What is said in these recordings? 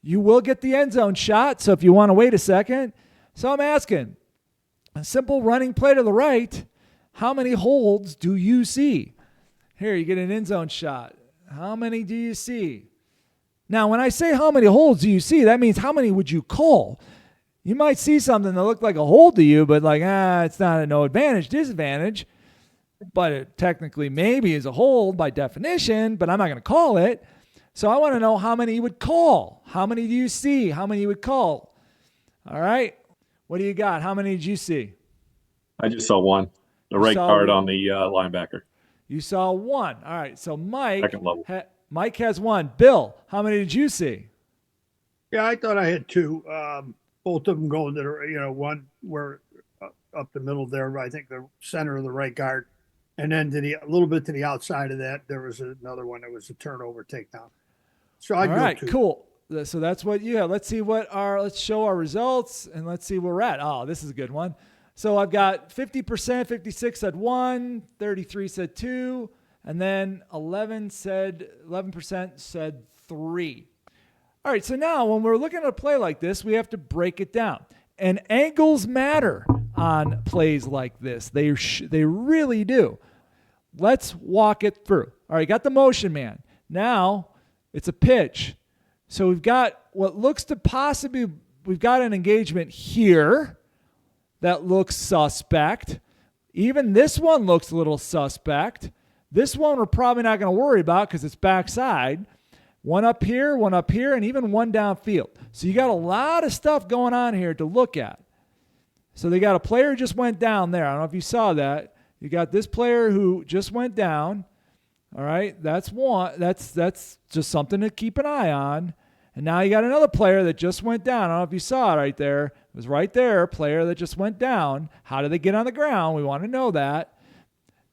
you will get the end zone shot. So if you want to wait a second. So I'm asking, a simple running play to the right, how many holds do you see? Here, you get an end zone shot. How many do you see? Now, when I say how many holds do you see, that means how many would you call? You might see something that looked like a hold to you, but like, it's not a no advantage, disadvantage. But it technically maybe is a hold by definition, but I'm not going to call it. So I want to know how many you would call. How many do you see? How many you would call? All right. What do you got? How many did you see? I just saw one. The right guard on the linebacker. You saw one. All right. So Second level. Mike has one. Bill, how many did you see? Yeah, I thought I had two. Both of them going to the, one where up the middle there, I think the center of the right guard. And then a little bit to the outside of that, there was another one that was a turnover takedown. So I'd go two. Cool. So that's what you have. Let's show our results and let's see where we're at. Oh, this is a good one. So I've got 50%, 56 said 1, 33 said 2, and then 11% said 3. All right, so now when we're looking at a play like this, we have to break it down. And angles matter on plays like this. They really do. Let's walk it through. All right, got the motion man. Now it's a pitch. So we've got what looks to possibly, we've got an engagement here that looks suspect. Even this one looks a little suspect. This one we're probably not going to worry about because it's backside. One up here, and even one downfield. So you got a lot of stuff going on here to look at. So they got a player who just went down there. I don't know if you saw that. You got this player who just went down. All right, that's one. That's just something to keep an eye on. And now you got another player that just went down. I don't know if you saw it right there. It was right there, player that just went down. How did they get on the ground? We want to know that.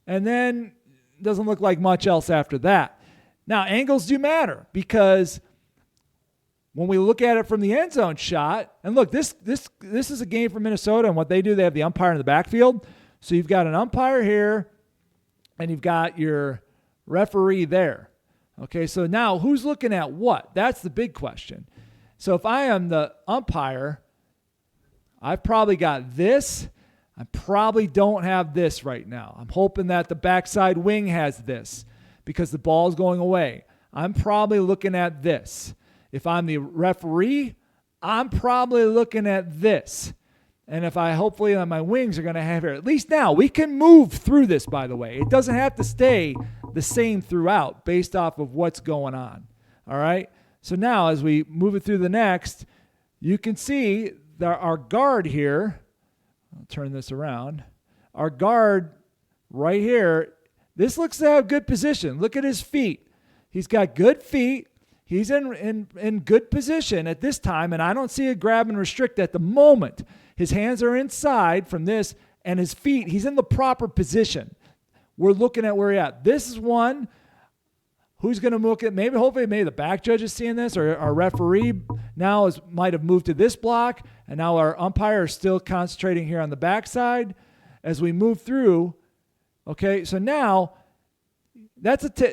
And then it doesn't look like much else after that. Now, angles do matter because when we look at it from the end zone shot, and look, this is a game for Minnesota, and what they do, they have the umpire in the backfield. So you've got an umpire here, and you've got your referee there. Okay, so now who's looking at what? That's the big question. So if I am the umpire, I've probably got this. I probably don't have this right now. I'm hoping that the backside wing has this because the ball is going away. I'm probably looking at this. If I'm the referee, I'm probably looking at this. And if hopefully my wings are going to have here. At least now, we can move through this, by the way. It doesn't have to stay the same throughout based off of what's going on. All right? So now as we move it through the next, you can see that our guard here, I'll turn this around. Our guard right here, this looks to have good position. Look at his feet. He's got good feet. He's in good position at this time, and I don't see a grab and restrict at the moment. His hands are inside from this, and his feet, he's in the proper position. We're looking at where he's at. This is one who's going to look at, hopefully the back judge is seeing this, or our referee now might have moved to this block, and now our umpire is still concentrating here on the backside as we move through. Okay, so now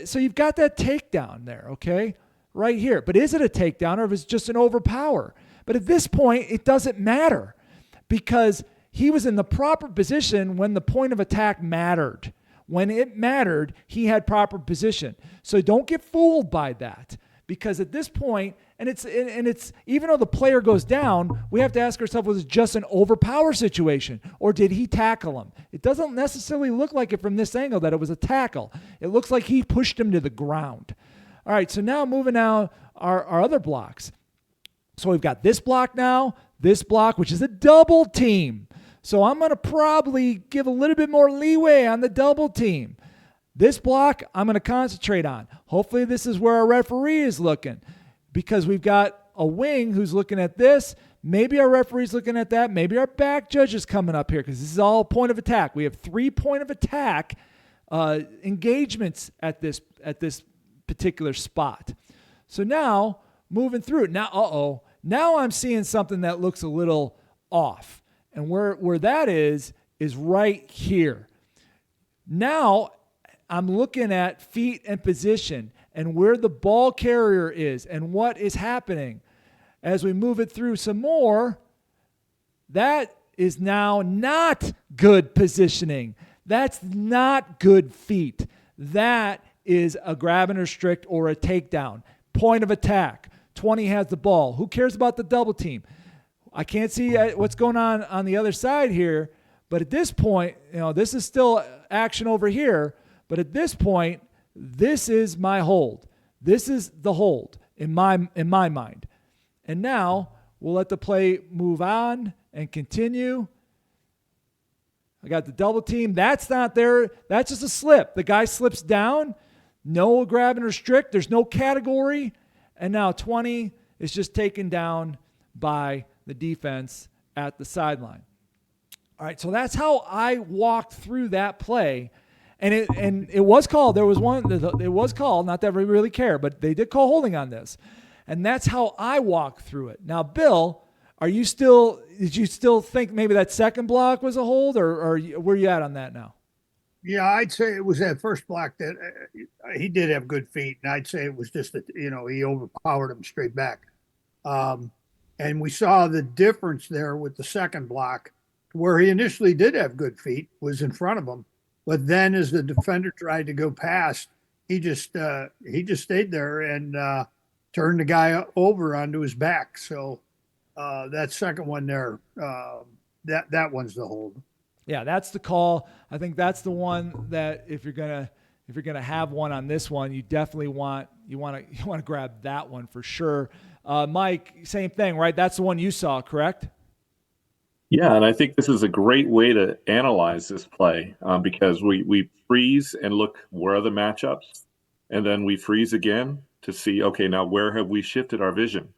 so you've got that takedown there, okay, right here. But is it a takedown or if it's just an overpower? But at this point, it doesn't matter because he was in the proper position when the point of attack mattered. When it mattered, he had proper position. So don't get fooled by that because at this point, and it's even though the player goes down, we have to ask ourselves, was it just an overpower situation or did he tackle him? It doesn't necessarily look like it from this angle that it was a tackle. It looks like he pushed him to the ground. All right, so now moving on our other blocks. So we've got this block now, this block, which is a double team. So I'm going to probably give a little bit more leeway on the double team. This block, I'm going to concentrate on. Hopefully this is where our referee is looking because we've got a wing who's looking at this. Maybe our referee's looking at that. Maybe our back judge is coming up here because this is all point of attack. We have 3 point of attack engagements at this particular spot. So now moving through it. Now I'm seeing something that looks a little off. And where that is right here. Now I'm looking at feet and position and where the ball carrier is and what is happening. as we move it through some more, that is now not good positioning. That's not good feet. That is a grab and restrict or a takedown. Point of attack. 20 has the ball. Who cares about the double team? I can't see what's going on the other side here, but at this point, this is still action over here, but at this point, this is my hold. This is the hold in my mind. And now we'll let the play move on and continue. I got the double team. That's not there. That's just a slip. The guy slips down. No grab and restrict. There's no category. And now 20 is just taken down by the defense at the sideline. All right, so that's how I walked through that play. And it was called. It was called, not that we really care, but they did call holding on this. And that's how I walked through it. Now, Bill, did you still think maybe that second block was a hold, or where you at on that now? Yeah, I'd say it was that first block that he did have good feet, and I'd say it was just that he overpowered him straight back. And we saw the difference there with the second block, where he initially did have good feet, was in front of him, but then as the defender tried to go past, he just stayed there and turned the guy over onto his back. So that second one there, that one's the hold. Yeah, that's the call. I think that's the one that if you're gonna have one on this one, you definitely want to grab that one for sure. Mike, same thing, right? That's the one you saw, correct? Yeah, and I think this is a great way to analyze this play because we freeze and look where are the matchups, and then we freeze again to see, okay, now where have we shifted our vision?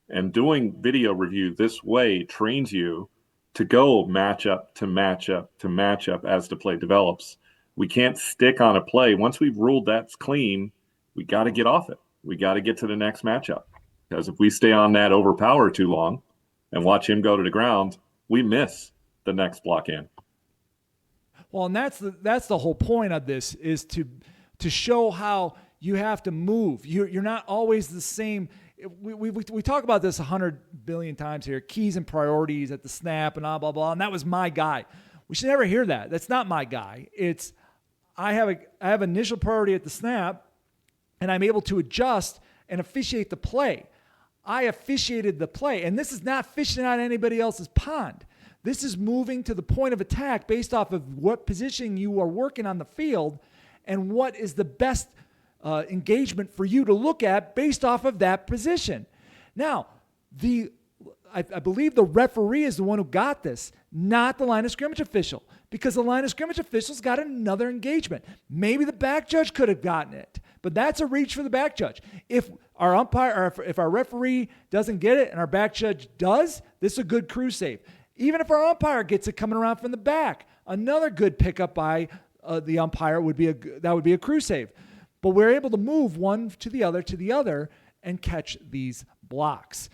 And doing video review this way trains you to go matchup to matchup to matchup as the play develops. We can't stick on a play. Once we've ruled that's clean, we got to get off it. We got to get to the next matchup. Because if we stay on that overpower too long and watch him go to the ground, we miss the next block in. Well, and that's the whole point of this, is to show how you have to move. You're not always the same. We talk about this 100 billion times here, keys and priorities at the snap and blah, blah, blah. And that was my guy. We should never hear that. That's not my guy. It's I have initial priority at the snap, and I'm able to adjust and officiate the play. I officiated the play, and this is not fishing out anybody else's pond. This is moving to the point of attack based off of what position you are working on the field and what is the best engagement for you to look at based off of that position. Now, I believe the referee is the one who got this, not the line of scrimmage official, because the line of scrimmage official's got another engagement. Maybe the back judge could have gotten it, but that's a reach for the back judge. If our umpire, or if our referee doesn't get it and our back judge does, this is a good crew save. Even if our umpire gets it coming around from the back, another good pickup by the umpire would be a crew save. But we're able to move one to the other and catch these blocks.